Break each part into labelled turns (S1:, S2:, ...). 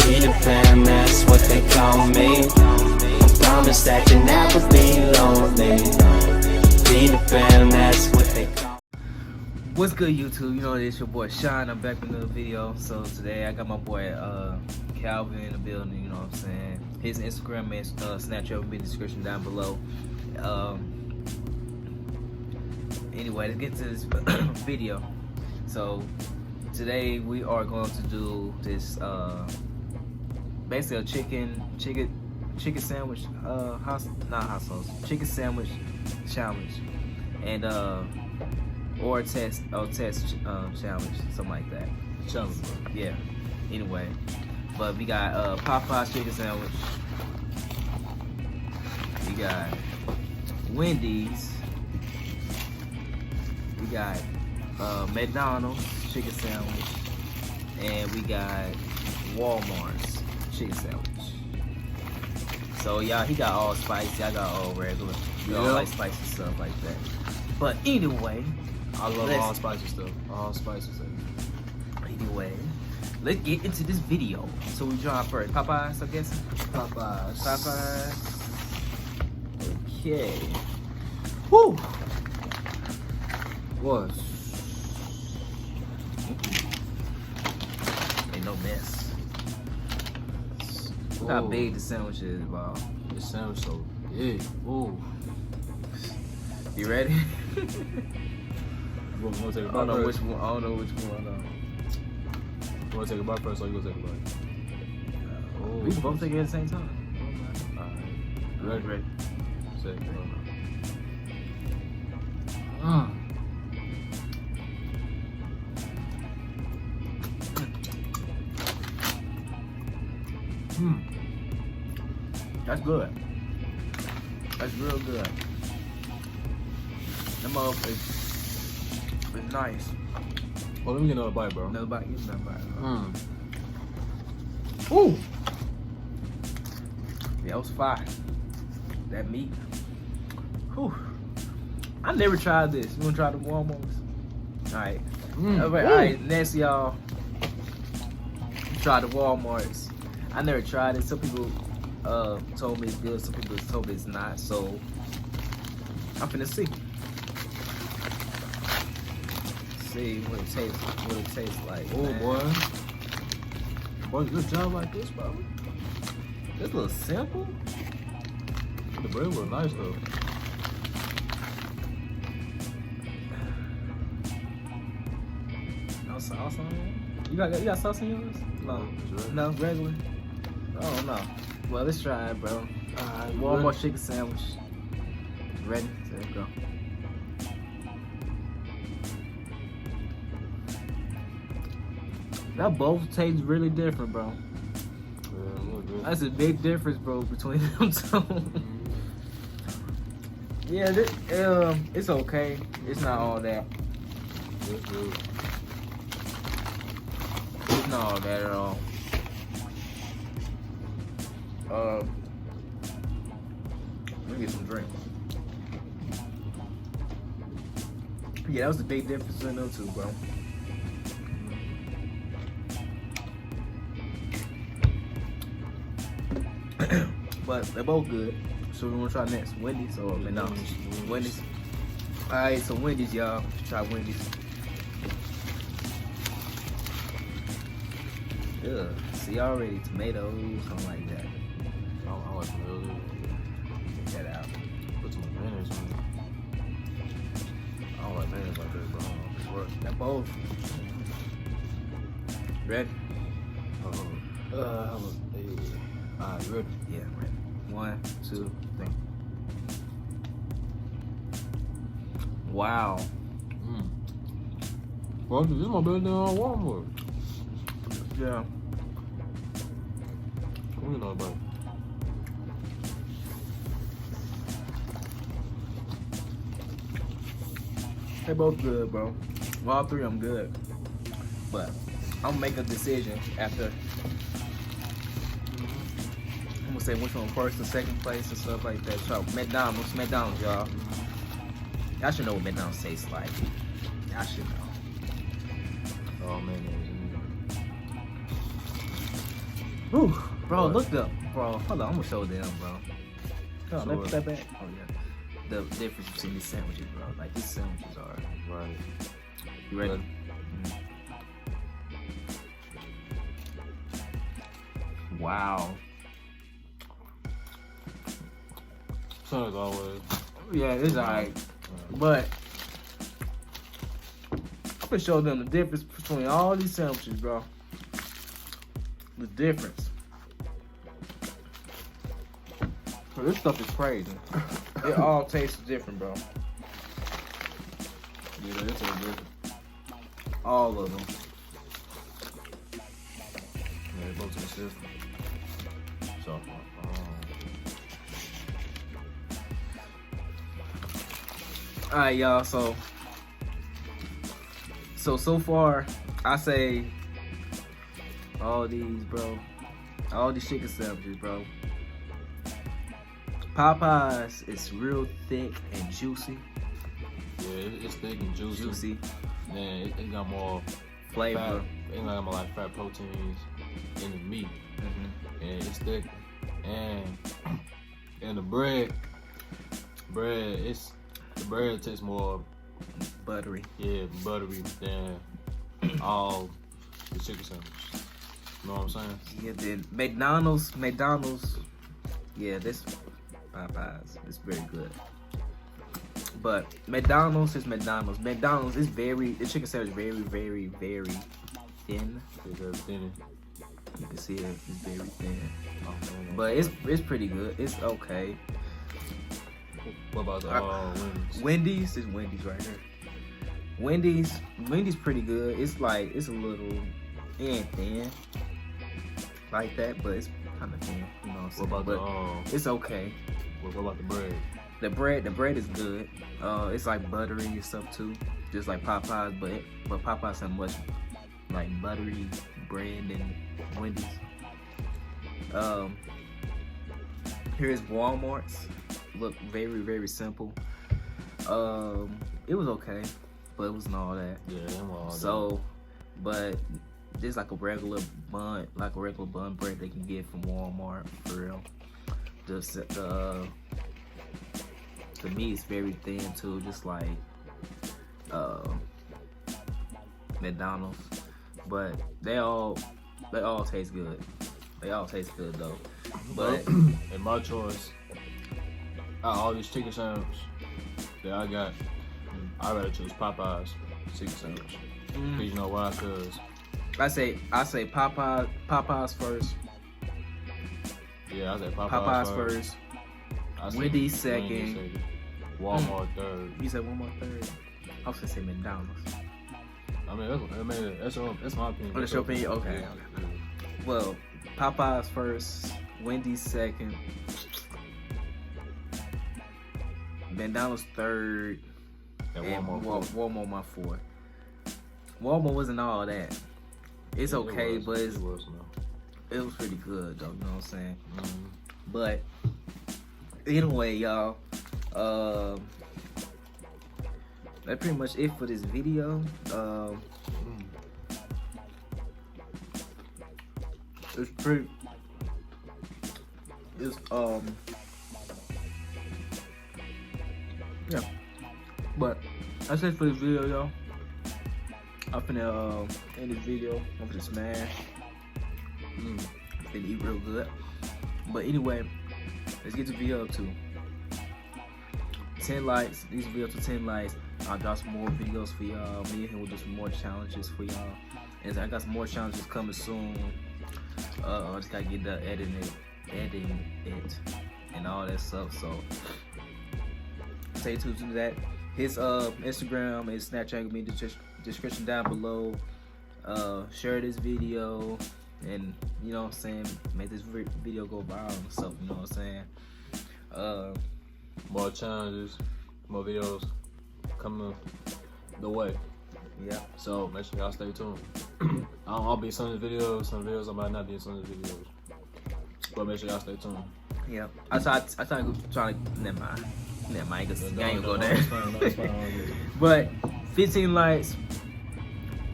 S1: Peter Pan, that's what they call me. I promise that you'll never be lonely. Peter Pan, that's what they call me.
S2: What's good, YouTube? You know it's your boy Shon. I'm back with another video. So today I got my boy Calvin in the building. You know what I'm saying? His Instagram and Snapchat will be in the description down below. Anyway, let's get to this video. So today we are going to do this basically a chicken sandwich chicken sandwich challenge, and or test challenge, something like that.
S3: Challenge.
S2: Yeah. Anyway, but we got Popeye's chicken sandwich. We got Wendy's. We got McDonald's chicken sandwich, and we got Walmart's chicken sandwich. So y'all, he got all spicy, I got all regular. You all like spicy stuff like that. But anyway,
S3: I love all spicy stuff. All spicy stuff.
S2: Anyway, let's get into this video. So we try first. Popeyes, I'm guessing? Popeyes. Okay. Woo!
S3: What?
S2: Ain't no mess. Look how big the sandwich is, wow.
S3: This sandwich so big. Ooh.
S2: You ready?
S3: You want to take a
S2: I
S3: bite
S2: don't know
S3: first?
S2: which one. I don't know which one.
S3: You want to take a bite first, or you gonna take a bite?
S2: We can both take it at the same time.
S3: Alright.
S2: Ready?
S3: Say it.
S2: That's good. That's real good. That motherfucker is nice.
S3: Oh, let me get another bite, bro.
S2: Another bite. Get another bite.
S3: Ooh.
S2: Yeah, that was fire. That meat. Whew. I never tried this. You wanna try the Walmart's? Alright. Alright, next y'all. Try the Walmart's. I never tried it. Some people told me it's good, some people told me it's not, so I'm finna see. See what it tastes like.
S3: Oh,
S2: man.
S3: boy. Boy, good job like this, bro.
S2: It's a little simple.
S3: The bread was nice, though.
S2: No sauce on it? You got sauce in yours? No. No, regular? Oh no. Well, let's try it, bro. Alright, Walmart chicken sandwich. Ready? Let's go. That both taste really different, bro.
S3: Yeah, look good.
S2: That's a big difference, bro, between them two. Yeah, it's okay. It's not all that.
S3: That's good.
S2: It's not all that at all. Let me get some drink. Yeah, that was a big difference between those two, bro. But they're both good. So we wanna try next, Wendy's or McDonald's? Wendy's. Alright, so Wendy's, y'all. Try Wendy's. Yeah, see already tomatoes, something like that.
S3: I like tomatoes.
S2: Check that out.
S3: Put some mayonnaise on it. I don't like mayonnaise like that, bro. It's worse.
S2: They're both. Ready?
S3: Alright, you ready?
S2: Yeah, ready. 1, 2, 3. Wow.
S3: Bro, this is my better than Walmart.
S2: Yeah.
S3: Let me get another bite.
S2: They both good, bro. Well, all three of them good. But I'm gonna make a decision after. I'm gonna say which one first and second place and stuff like that. So McDonald's, y'all. Y'all should know what McDonald's tastes like. Y'all should know.
S3: Oh, mayonnaise.
S2: Whew, bro,
S3: What?
S2: look up, bro. Hold on, I'm gonna show them, bro. Hold on,
S3: So
S2: let me
S3: what?
S2: put that back. Oh yeah, the difference between these sandwiches, bro. Like these sandwiches are.
S3: Right.
S2: You ready?
S3: Good.
S2: Wow.
S3: So as always.
S2: Yeah, it's alright, but I'm gonna show them the difference between all these sandwiches, bro. The difference. So this stuff is crazy. It all tastes different, bro.
S3: Yeah, that's good.
S2: All of them.
S3: Yeah, they both taste different. So,
S2: Alright, y'all. So far, I say all these, bro. All these chicken sandwiches, bro. Popeyes is real thick and juicy.
S3: yeah, it's thick and juicy.
S2: Juicy
S3: Man, it got more
S2: flavor.
S3: fat. It got more like fat proteins in the meat, and it's thick. And the bread, the bread tastes more,
S2: Buttery.
S3: yeah, buttery than all the chicken sandwich. You know what I'm saying?
S2: Yeah, then McDonald's. Yeah, this Popeyes is very good. But McDonald's is McDonald's. McDonald's is the chicken sandwich is very, very, very thin.
S3: It's very thin.
S2: You can see it, it's very thin.
S3: Oh, man.
S2: But it's pretty good. It's okay.
S3: What about the Wendy's?
S2: Wendy's is Wendy's right here. Wendy's pretty good. It's like it's a little, it ain't thin like that, but it's kind of thin. You know what I'm saying?
S3: What about
S2: but it's okay.
S3: What about the bread?
S2: The bread is good. It's like buttery and stuff too, just like Popeyes, but Popeyes have much like buttery bread than Wendy's. Here's Walmart's. Look very, very simple. It was okay, but it wasn't all that.
S3: Yeah, them all.
S2: So, but there's like a regular bun bread they can get from Walmart for real. The meat is very thin too, just like McDonald's. But they all taste good. They all taste good though. But
S3: in my choice, out of all these chicken sandwiches that I got, I'd rather choose Popeyes chicken sandwich. Cause you know why? Cause
S2: I say Popeyes first.
S3: yeah, I say
S2: Popeyes first.
S3: I say
S2: Wendy's second.
S3: Walmart third.
S2: You said one more third. I was gonna say McDonald's.
S3: I mean, that's my opinion.
S2: Oh, that's your opinion? Okay.
S3: Yeah.
S2: Well, Popeyes first, Wendy's second, McDonald's third,
S3: And
S2: and
S3: Walmart fourth.
S2: Walmart my fourth. Walmart wasn't all that. It's
S3: Yeah,
S2: okay,
S3: it
S2: but
S3: was,
S2: it was pretty good though. You know what I'm saying?
S3: Mm-hmm.
S2: But anyway, y'all, that's pretty much it for this video. Yeah, but that's it for this video, y'all. I'm finna end this video. I'm finna smash. Finna eat real good. But anyway, let's get the video up to 10 likes. These videos to 10 likes. I'll drop some more videos for y'all. Me and him will do some more challenges for y'all. And I got some more challenges coming soon. I just gotta get the editing it, and all that stuff. So stay tuned to that. His Instagram and Snapchat will be in the description down below. Share this video, and you know what I'm saying, make this video go viral and stuff. You know what I'm saying.
S3: More challenges, more videos coming the way.
S2: Yeah.
S3: So make sure y'all stay tuned. I'll be in some of the videos. Some videos I might not be in some of the videos. But make sure y'all stay tuned.
S2: Yeah. I try to never mind. Cause I ain't gonna go there.
S3: It's fine.
S2: But 15 likes.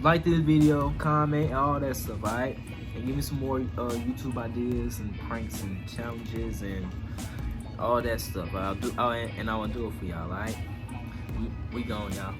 S2: Like this video, comment, all that stuff. Alright. and give me some more YouTube ideas and pranks and challenges and all that stuff. I will do it for y'all. Alright, we gone, y'all.